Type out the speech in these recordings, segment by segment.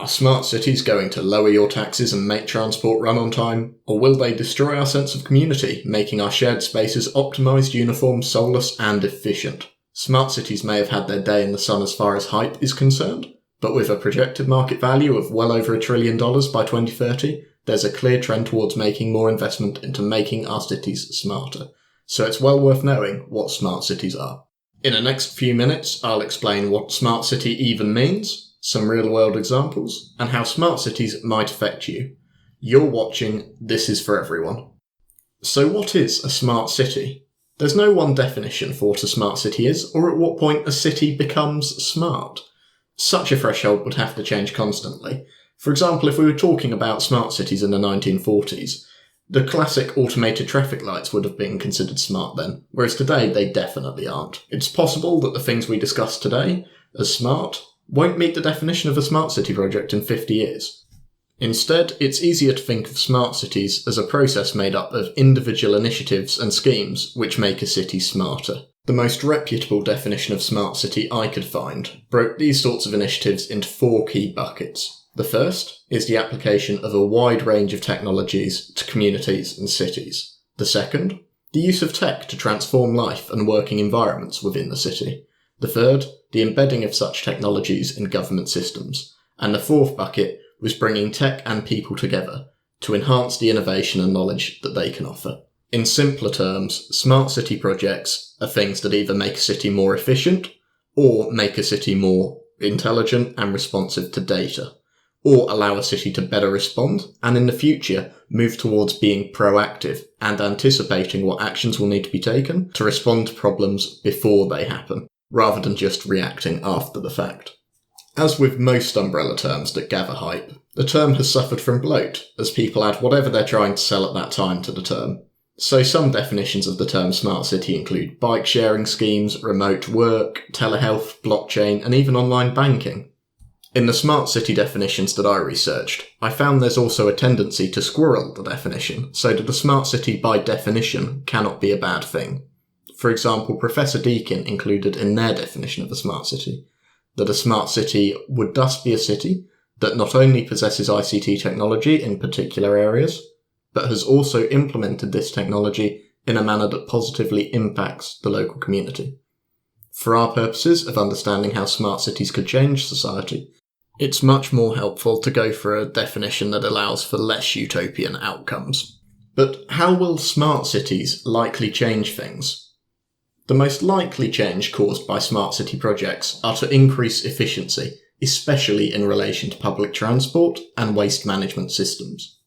smart cities going to lower your taxes and make transport run on time? Or will they destroy our sense of community, making our shared spaces optimised, uniform, soulless and efficient? Smart cities may have had their day in the sun as far as hype is concerned, but with a projected market value of well over $1 trillion by 2030, there's a clear trend towards making more investment into making our cities smarter. So it's well worth knowing what smart cities are. In the next few minutes, I'll explain what smart city even means, some real-world examples, and how smart cities might affect you. You're watching This Is For Everyone. So what is a smart city? There's no one definition for what a smart city is, or at what point a city becomes smart. Such a threshold would have to change constantly. For example, if we were talking about smart cities in the 1940s, the classic automated traffic lights would have been considered smart then, whereas today they definitely aren't. It's possible that the things we discuss today as smart won't meet the definition of a smart city project in 50 years. Instead, it's easier to think of smart cities as a process made up of individual initiatives and schemes which make a city smarter. The most reputable definition of smart city I could find broke these sorts of initiatives into 4 key buckets. The first is the application of a wide range of technologies to communities and cities. The second, the use of tech to transform life and working environments within the city. The third, the embedding of such technologies in government systems. And the fourth bucket was bringing tech and people together to enhance the innovation and knowledge that they can offer. In simpler terms, smart city projects are things that either make a city more efficient or make a city more intelligent and responsive to data, or allow a city to better respond, and in the future, move towards being proactive and anticipating what actions will need to be taken to respond to problems before they happen, rather than just reacting after the fact. As with most umbrella terms that gather hype, the term has suffered from bloat, as people add whatever they're trying to sell at that time to the term. So some definitions of the term smart city include bike sharing schemes, remote work, telehealth, blockchain, and even online banking. In the smart city definitions that I researched, I found there's also a tendency to squirrel the definition, so that a smart city by definition cannot be a bad thing. For example, Professor Deakin included in their definition of a smart city that a smart city would thus be a city that not only possesses ICT technology in particular areas, but has also implemented this technology in a manner that positively impacts the local community. For our purposes of understanding how smart cities could change society, it's much more helpful to go for a definition that allows for less utopian outcomes. But how will smart cities likely change things? The most likely change caused by smart city projects are to increase efficiency, especially in relation to public transport and waste management systems.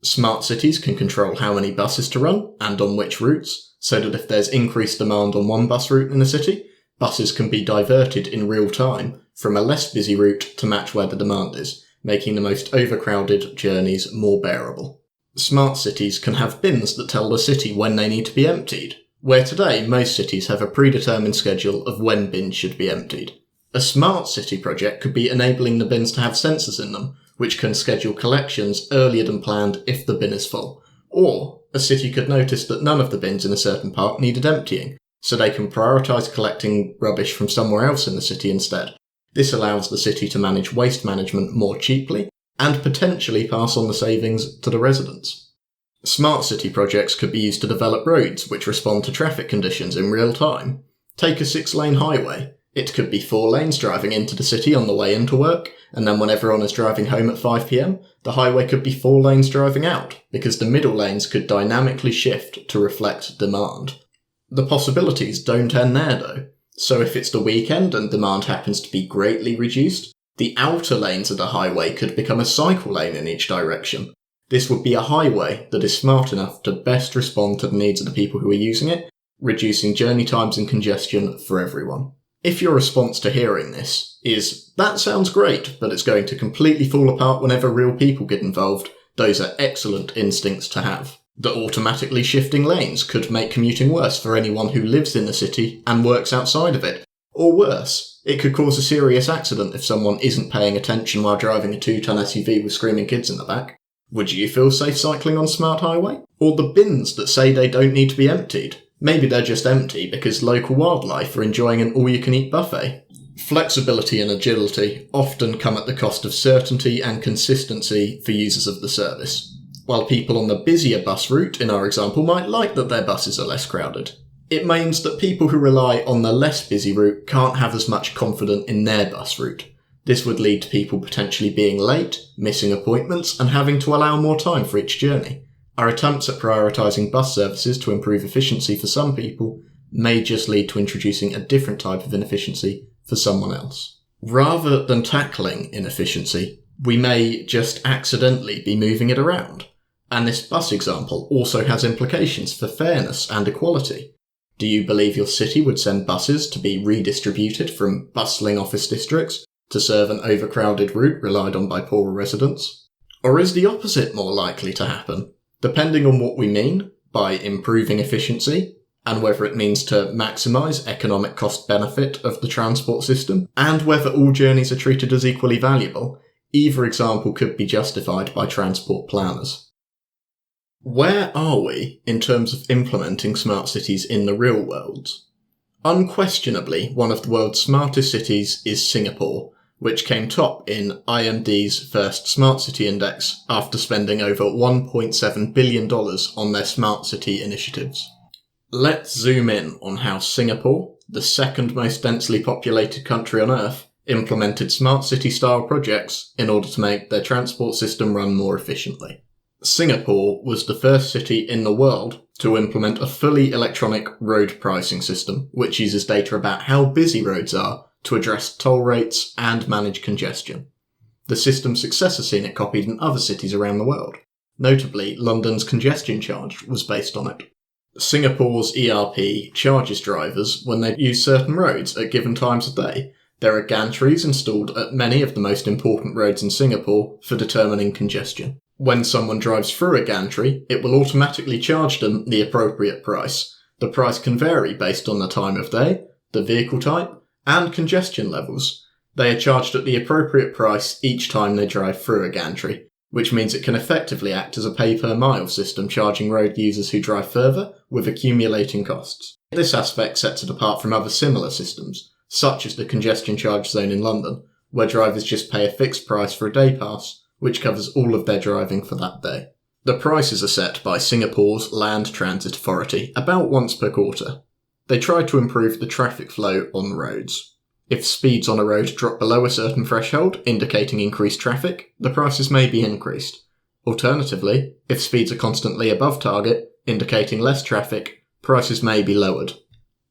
Smart cities can control how many buses to run and on which routes, so that if there's increased demand on one bus route in a city, buses can be diverted in real time from a less busy route to match where the demand is, making the most overcrowded journeys more bearable. Smart cities can have bins that tell the city when they need to be emptied, where today most cities have a predetermined schedule of when bins should be emptied. A smart city project could be enabling the bins to have sensors in them, which can schedule collections earlier than planned if the bin is full. Or a city could notice that none of the bins in a certain part needed emptying, so they can prioritise collecting rubbish from somewhere else in the city instead. This allows the city to manage waste management more cheaply and potentially pass on the savings to the residents. Smart city projects could be used to develop roads which respond to traffic conditions in real time. Take a 6-lane highway. It could be 4 lanes driving into the city on the way into work, and then when everyone is driving home at 5 p.m, the highway could be 4 lanes driving out, because the middle lanes could dynamically shift to reflect demand. The possibilities don't end there though. So if it's the weekend and demand happens to be greatly reduced, the outer lanes of the highway could become a cycle lane in each direction. This would be a highway that is smart enough to best respond to the needs of the people who are using it, reducing journey times and congestion for everyone. If your response to hearing this is, that sounds great, but it's going to completely fall apart whenever real people get involved, those are excellent instincts to have. That automatically shifting lanes could make commuting worse for anyone who lives in the city and works outside of it. Or worse, it could cause a serious accident if someone isn't paying attention while driving a 2-ton SUV with screaming kids in the back. Would you feel safe cycling on Smart Highway? Or the bins that say they don't need to be emptied? Maybe they're just empty because local wildlife are enjoying an all-you-can-eat buffet. Flexibility and agility often come at the cost of certainty and consistency for users of the service. While people on the busier bus route, in our example, might like that their buses are less crowded, it means that people who rely on the less busy route can't have as much confidence in their bus route. This would lead to people potentially being late, missing appointments, and having to allow more time for each journey. Our attempts at prioritising bus services to improve efficiency for some people may just lead to introducing a different type of inefficiency for someone else. Rather than tackling inefficiency, we may just accidentally be moving it around. And this bus example also has implications for fairness and equality. Do you believe your city would send buses to be redistributed from bustling office districts to serve an overcrowded route relied on by poorer residents? Or is the opposite more likely to happen? Depending on what we mean by improving efficiency, and whether it means to maximise economic cost benefit of the transport system, and whether all journeys are treated as equally valuable, either example could be justified by transport planners. Where are we in terms of implementing smart cities in the real world? Unquestionably, one of the world's smartest cities is Singapore, which came top in IMD's first Smart City Index after spending over $1.7 billion on their smart city initiatives. Let's zoom in on how Singapore, the second most densely populated country on Earth, implemented smart city-style projects in order to make their transport system run more efficiently. Singapore was the first city in the world to implement a fully electronic road pricing system, which uses data about how busy roads are to address toll rates and manage congestion. The system's success has seen it copied in other cities around the world. Notably, London's congestion charge was based on it. Singapore's ERP charges drivers when they use certain roads at given times of day. There are gantries installed at many of the most important roads in Singapore for determining congestion. When someone drives through a gantry, it will automatically charge them the appropriate price. The price can vary based on the time of day, the vehicle type, and congestion levels. They are charged at the appropriate price each time they drive through a gantry, which means it can effectively act as a pay-per-mile system charging road users who drive further with accumulating costs. This aspect sets it apart from other similar systems, such as the congestion charge zone in London, where drivers just pay a fixed price for a day pass, which covers all of their driving for that day. The prices are set by Singapore's Land Transit Authority about once per quarter. They try to improve the traffic flow on roads. If speeds on a road drop below a certain threshold, indicating increased traffic, the prices may be increased. Alternatively, if speeds are constantly above target, indicating less traffic, prices may be lowered.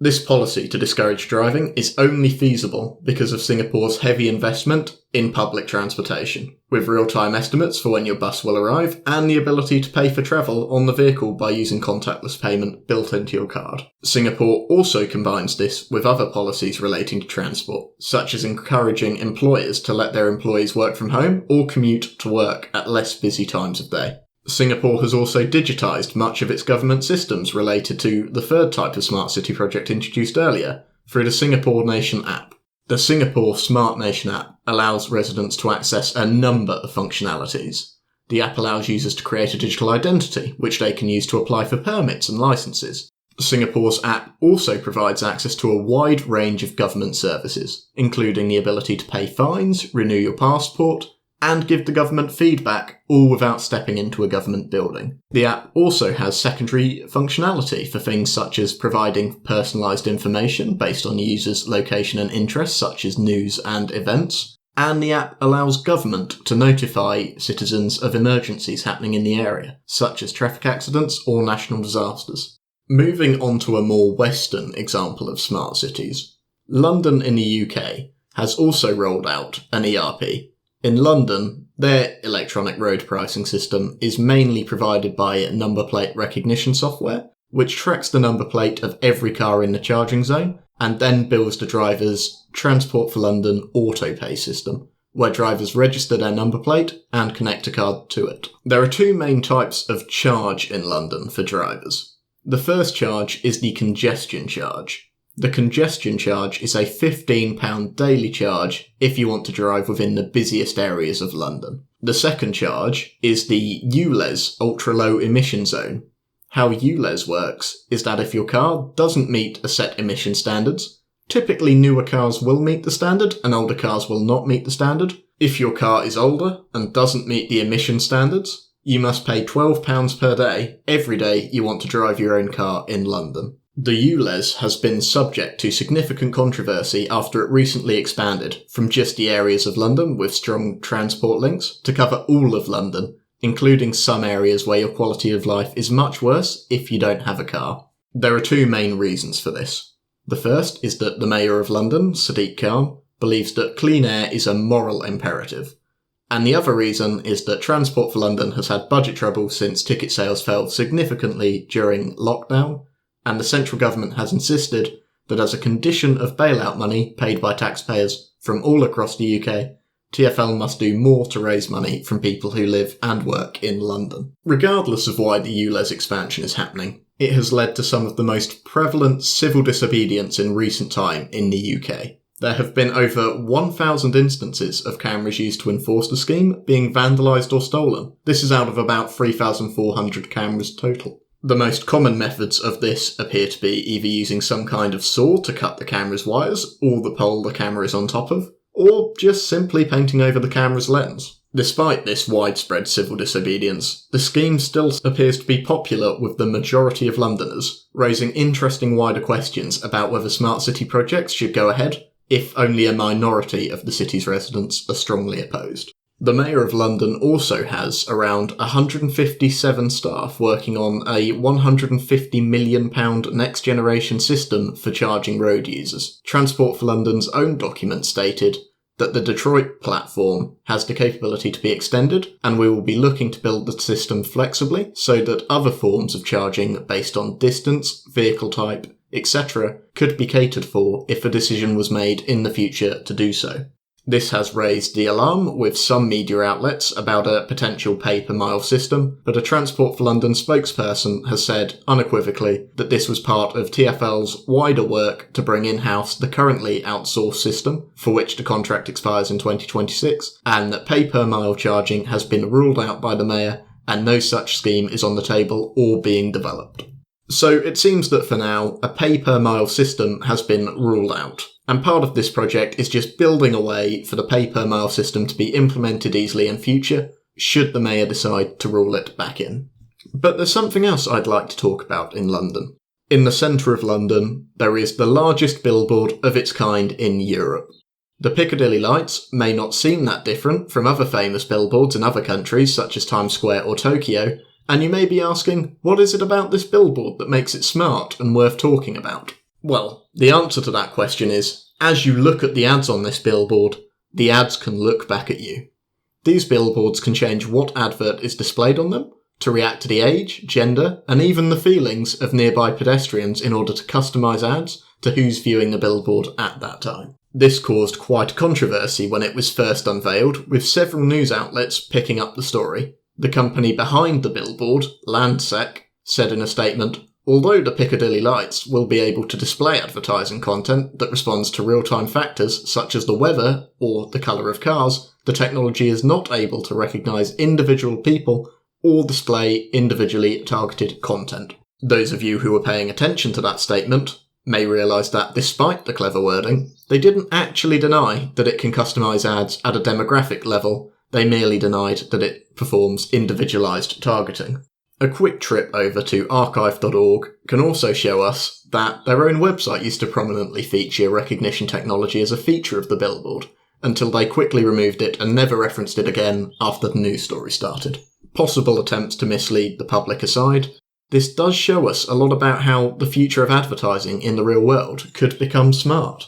This policy to discourage driving is only feasible because of Singapore's heavy investment in public transportation, with real-time estimates for when your bus will arrive and the ability to pay for travel on the vehicle by using contactless payment built into your card. Singapore also combines this with other policies relating to transport, such as encouraging employers to let their employees work from home or commute to work at less busy times of day. Singapore has also digitised much of its government systems related to the third type of smart city project introduced earlier, through the Singapore Nation app. The Singapore Smart Nation app allows residents to access a number of functionalities. The app allows users to create a digital identity, which they can use to apply for permits and licenses. Singapore's app also provides access to a wide range of government services, including the ability to pay fines, renew your passport, and give the government feedback, all without stepping into a government building. The app also has secondary functionality for things such as providing personalised information based on users' location and interests, such as news and events, and the app allows government to notify citizens of emergencies happening in the area, such as traffic accidents or national disasters. Moving on to a more Western example of smart cities, London in the UK has also rolled out an ERP. In London, their electronic road pricing system is mainly provided by number plate recognition software, which tracks the number plate of every car in the charging zone and then bills the driver's Transport for London autopay system, where drivers register their number plate and connect a card to it. There are two main types of charge in London for drivers. The first charge is the congestion charge. The congestion charge is a £15 daily charge if you want to drive within the busiest areas of London. The second charge is the ULEZ ultra-low emission zone. How ULEZ works is that if your car doesn't meet a set emission standards, Typically newer cars will meet the standard and older cars will not meet the standard. If your car is older and doesn't meet the emission standards, you must pay £12 per day every day you want to drive your own car in London. The ULEZ has been subject to significant controversy after it recently expanded from just the areas of London with strong transport links to cover all of London, including some areas where your quality of life is much worse if you don't have a car. There are two main reasons for this. The first is that the Mayor of London, Sadiq Khan, believes that clean air is a moral imperative. And the other reason is that Transport for London has had budget trouble since ticket sales fell significantly during lockdown, and the central government has insisted that as a condition of bailout money paid by taxpayers from all across the UK, TfL must do more to raise money from people who live and work in London. Regardless of why the ULEZ expansion is happening, it has led to some of the most prevalent civil disobedience in recent time in the UK. There have been over 1,000 instances of cameras used to enforce the scheme being vandalised or stolen. This is out of about 3,400 cameras total. The most common methods of this appear to be either using some kind of saw to cut the camera's wires or the pole the camera is on top of, or just simply painting over the camera's lens. Despite this widespread civil disobedience, the scheme still appears to be popular with the majority of Londoners, raising interesting wider questions about whether smart city projects should go ahead, if only a minority of the city's residents are strongly opposed. The Mayor of London also has around 157 staff working on a £150 million next generation system for charging road users. Transport for London's own document stated that the Detroit platform has the capability to be extended, and we will be looking to build the system flexibly so that other forms of charging based on distance, vehicle type, etc. could be catered for if a decision was made in the future to do so. This has raised the alarm with some media outlets about a potential pay-per-mile system, but a Transport for London spokesperson has said unequivocally that this was part of TfL's wider work to bring in-house the currently outsourced system, for which the contract expires in 2026, and that pay-per-mile charging has been ruled out by the Mayor and no such scheme is on the table or being developed. So it seems that for now, a pay-per-mile system has been ruled out. And part of this project is just building a way for the pay-per-mile system to be implemented easily in future, should the Mayor decide to rule it back in. But there's something else I'd like to talk about in London. In the centre of London, there is the largest billboard of its kind in Europe. The Piccadilly lights may not seem that different from other famous billboards in other countries such as Times Square or Tokyo, and you may be asking, what is it about this billboard that makes it smart and worth talking about? Well, the answer to that question is, as you look at the ads on this billboard, the ads can look back at you. These billboards can change what advert is displayed on them to react to the age, gender, and even the feelings of nearby pedestrians in order to customise ads to who's viewing the billboard at that time. This caused quite a controversy when it was first unveiled, with several news outlets picking up the story. The company behind the billboard, Landsec, said in a statement, although the Piccadilly lights will be able to display advertising content that responds to real-time factors such as the weather or the colour of cars, the technology is not able to recognise individual people or display individually targeted content. Those of you who were paying attention to that statement may realise that despite the clever wording, they didn't actually deny that it can customise ads at a demographic level, they merely denied that it performs individualised targeting. A quick trip over to archive.org can also show us that their own website used to prominently feature recognition technology as a feature of the billboard, until they quickly removed it and never referenced it again after the news story started. Possible attempts to mislead the public aside, this does show us a lot about how the future of advertising in the real world could become smart.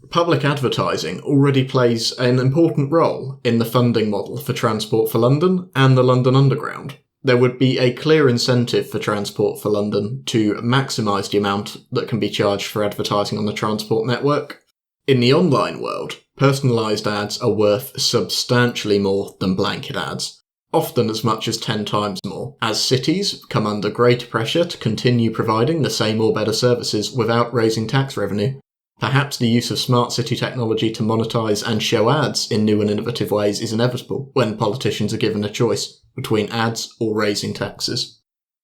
Public advertising already plays an important role in the funding model for Transport for London and the London Underground. There would be a clear incentive for Transport for London to maximise the amount that can be charged for advertising on the transport network. In the online world, personalised ads are worth substantially more than blanket ads, often as much as 10 times more, as cities come under greater pressure to continue providing the same or better services without raising tax revenue. Perhaps the use of smart city technology to monetise and show ads in new and innovative ways is inevitable when politicians are given a choice between ads or raising taxes.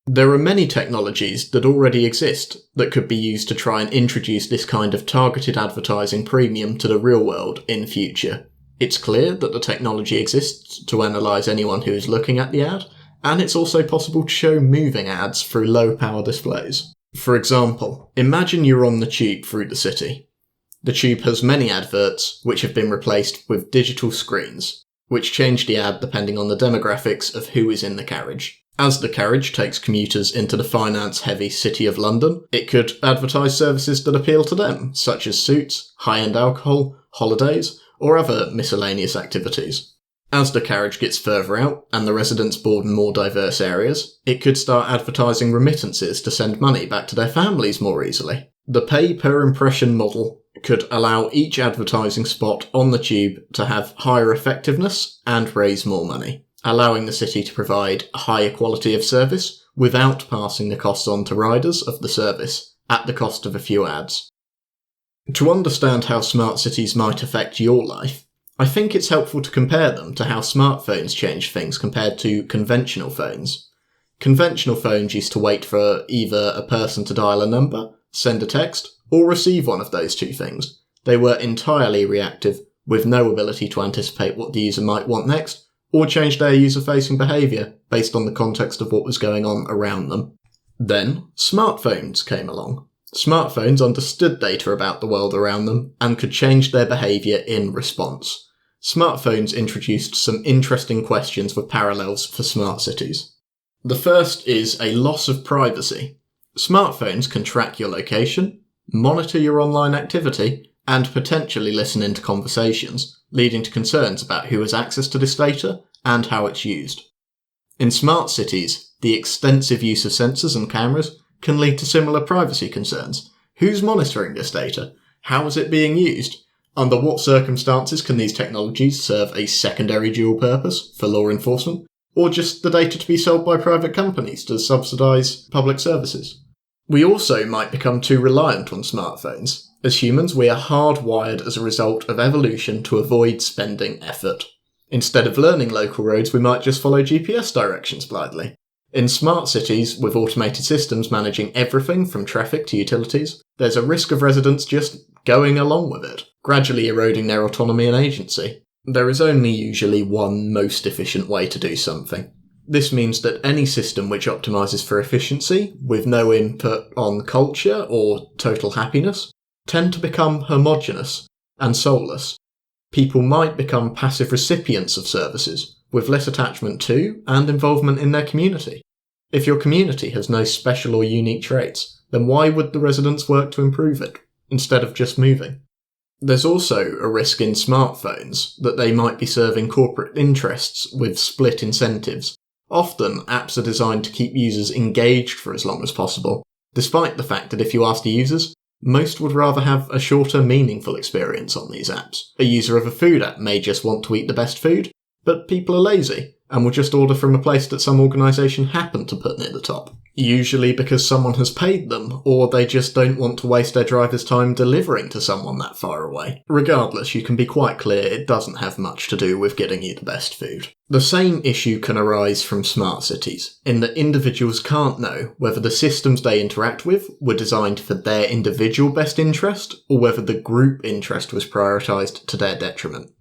There are many technologies that already exist that could be used to try and introduce this kind of targeted advertising premium to the real world in future. It's clear that the technology exists to analyse anyone who is looking at the ad, and it's also possible to show moving ads through low-power displays. For example, imagine you're on the tube through the city. The tube has many adverts which have been replaced with digital screens, which change the ad depending on the demographics of who is in the carriage. As the carriage takes commuters into the finance-heavy City of London, it could advertise services that appeal to them, such as suits, high-end alcohol, holidays, or other miscellaneous activities. As the carriage gets further out and the residents board in more diverse areas, it could start advertising remittances to send money back to their families more easily. The pay-per-impression model could allow each advertising spot on the tube to have higher effectiveness and raise more money, allowing the city to provide a higher quality of service without passing the costs on to riders of the service at the cost of a few ads. To understand how smart cities might affect your life, I think it's helpful to compare them to how smartphones change things compared to conventional phones. Conventional phones used to wait for either a person to dial a number, send a text, or receive one of those two things. They were entirely reactive, with no ability to anticipate what the user might want next, or change their user-facing behaviour based on the context of what was going on around them. Then, smartphones came along. Smartphones understood data about the world around them and could change their behaviour in response. Smartphones introduced some interesting questions with parallels for smart cities. The first is a loss of privacy. Smartphones can track your location, monitor your online activity, and potentially listen into conversations, leading to concerns about who has access to this data and how it's used. In smart cities, the extensive use of sensors and cameras can lead to similar privacy concerns. Who's monitoring this data? How is it being used? Under what circumstances can these technologies serve a secondary dual purpose for law enforcement, or just the data to be sold by private companies to subsidise public services? We also might become too reliant on smartphones. As humans, we are hardwired as a result of evolution to avoid spending effort. Instead of learning local roads, we might just follow GPS directions blindly. In smart cities, with automated systems managing everything from traffic to utilities, there's a risk of residents just going along with it, gradually eroding their autonomy and agency. There is only usually one most efficient way to do something. This means that any system which optimises for efficiency, with no input on culture or total happiness, tend to become homogeneous and soulless. People might become passive recipients of services, with less attachment to and involvement in their community. If your community has no special or unique traits, then why would the residents work to improve it, instead of just moving? There's also a risk in smartphones that they might be serving corporate interests with split incentives. Often, apps are designed to keep users engaged for as long as possible, despite the fact that if you ask the users, most would rather have a shorter, meaningful experience on these apps. A user of a food app may just want to eat the best food, but people are lazy and will just order from a place that some organisation happened to put near the top. Usually because someone has paid them, or they just don't want to waste their driver's time delivering to someone that far away. Regardless, you can be quite clear it doesn't have much to do with getting you the best food. The same issue can arise from smart cities, in that individuals can't know whether the systems they interact with were designed for their individual best interest, or whether the group interest was prioritised to their detriment.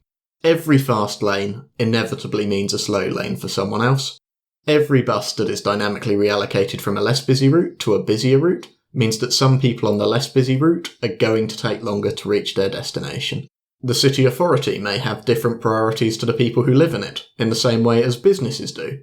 Every fast lane inevitably means a slow lane for someone else. Every bus that is dynamically reallocated from a less busy route to a busier route means that some people on the less busy route are going to take longer to reach their destination. The city authority may have different priorities to the people who live in it, in the same way as businesses do.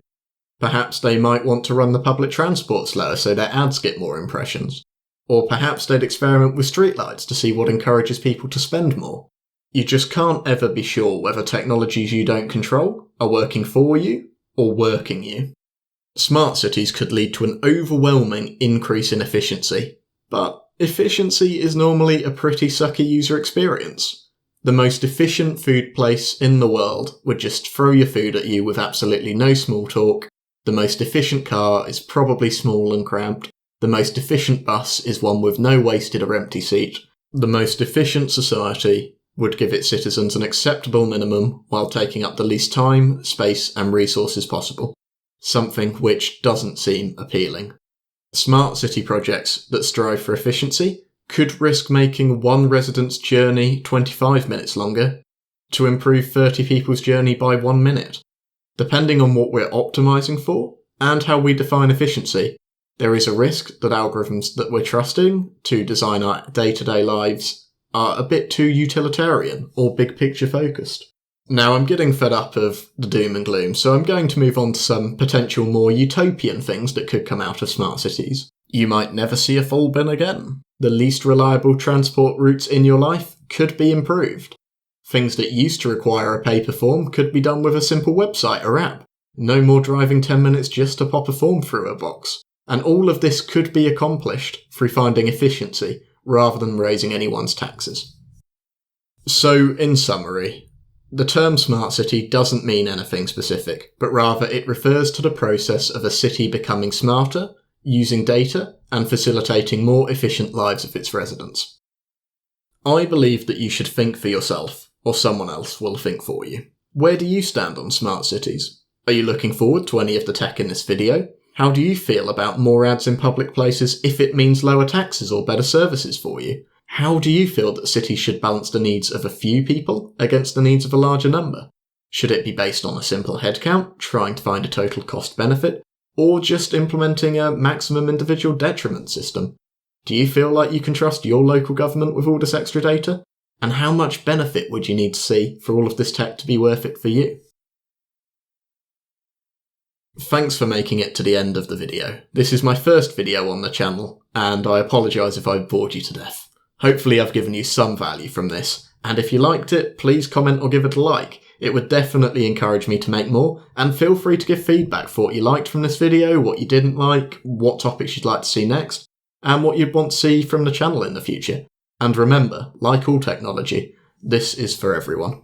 Perhaps they might want to run the public transport slower so their ads get more impressions. Or perhaps they'd experiment with streetlights to see what encourages people to spend more. You just can't ever be sure whether technologies you don't control are working for you or working you. Smart cities could lead to an overwhelming increase in efficiency, but efficiency is normally a pretty sucky user experience. The most efficient food place in the world would just throw your food at you with absolutely no small talk. The most efficient car is probably small and cramped. The most efficient bus is one with no wasted or empty seat. The most efficient society would give its citizens an acceptable minimum while taking up the least time, space and resources possible. something which doesn't seem appealing. Smart city projects that strive for efficiency could risk making one resident's journey 25 minutes longer to improve 30 people's journey by 1 minute. Depending on what we're optimising for and how we define efficiency, there is a risk that algorithms that we're trusting to design our day-to-day lives are a bit too utilitarian or big picture focused. Now, I'm getting fed up of the doom and gloom, so I'm going to move on to some potential more utopian things that could come out of smart cities. You might never see a full bin again. The least reliable transport routes in your life could be improved. Things that used to require a paper form could be done with a simple website or app. No more driving 10 minutes just to pop a form through a box. And all of this could be accomplished through finding efficiency rather than raising anyone's taxes. So, in summary, the term smart city doesn't mean anything specific, but rather it refers to the process of a city becoming smarter, using data, and facilitating more efficient lives of its residents. I believe that you should think for yourself, or someone else will think for you. Where do you stand on smart cities? Are you looking forward to any of the tech in this video? How do you feel about more ads in public places if it means lower taxes or better services for you? How do you feel that cities should balance the needs of a few people against the needs of a larger number? Should it be based on a simple headcount, trying to find a total cost benefit, or just implementing a maximum individual detriment system? Do you feel like you can trust your local government with all this extra data? And how much benefit would you need to see for all of this tech to be worth it for you? Thanks for making it to the end of the video. This is my first video on the channel, and I apologise if I've bored you to death. Hopefully I've given you some value from this, and if you liked it, please comment or give it a like. It would definitely encourage me to make more, and feel free to give feedback for what you liked from this video, what you didn't like, what topics you'd like to see next, and what you'd want to see from the channel in the future. And remember, like all technology, this is for everyone.